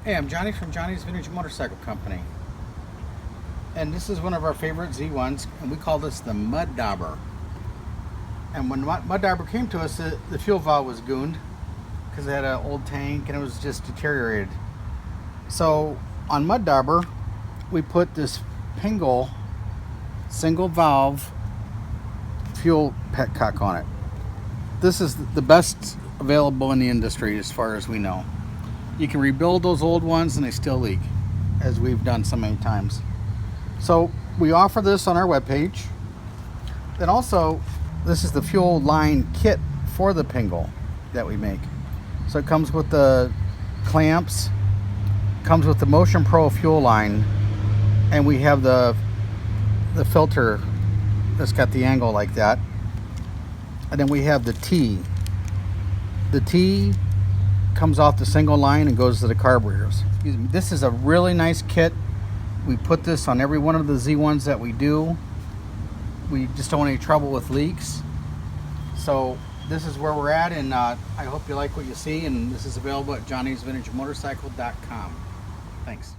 Hey, I'm Johnny from Johnny's Vintage Motorcycle Company. And this is one of our favorite Z1s, and we call this the Mud Dauber. And when Mud Dauber came to us, the fuel valve was gooned because it had an old tank and it was just deteriorated. So on Mud Dauber, we put this Pingel single valve fuel Petcock on it. This is the best available in the industry as far as we know. You can rebuild those old ones and they still leak, as we've done so many times. So we offer this on our webpage. Then also, this is the fuel line kit for the Pingel that we make. So it comes with the clamps, comes with the Motion Pro fuel line, and we have the filter that's got the angle like that. And then we have the T. The T comes off the single line and goes to the carburetors. This is a really nice kit. We put this on every one of the Z1s that we do. We just don't want any trouble with leaks. So this is where we're at, and I hope you like what you see, and this is available at johnnysvintagemotorcycle.com. Thanks.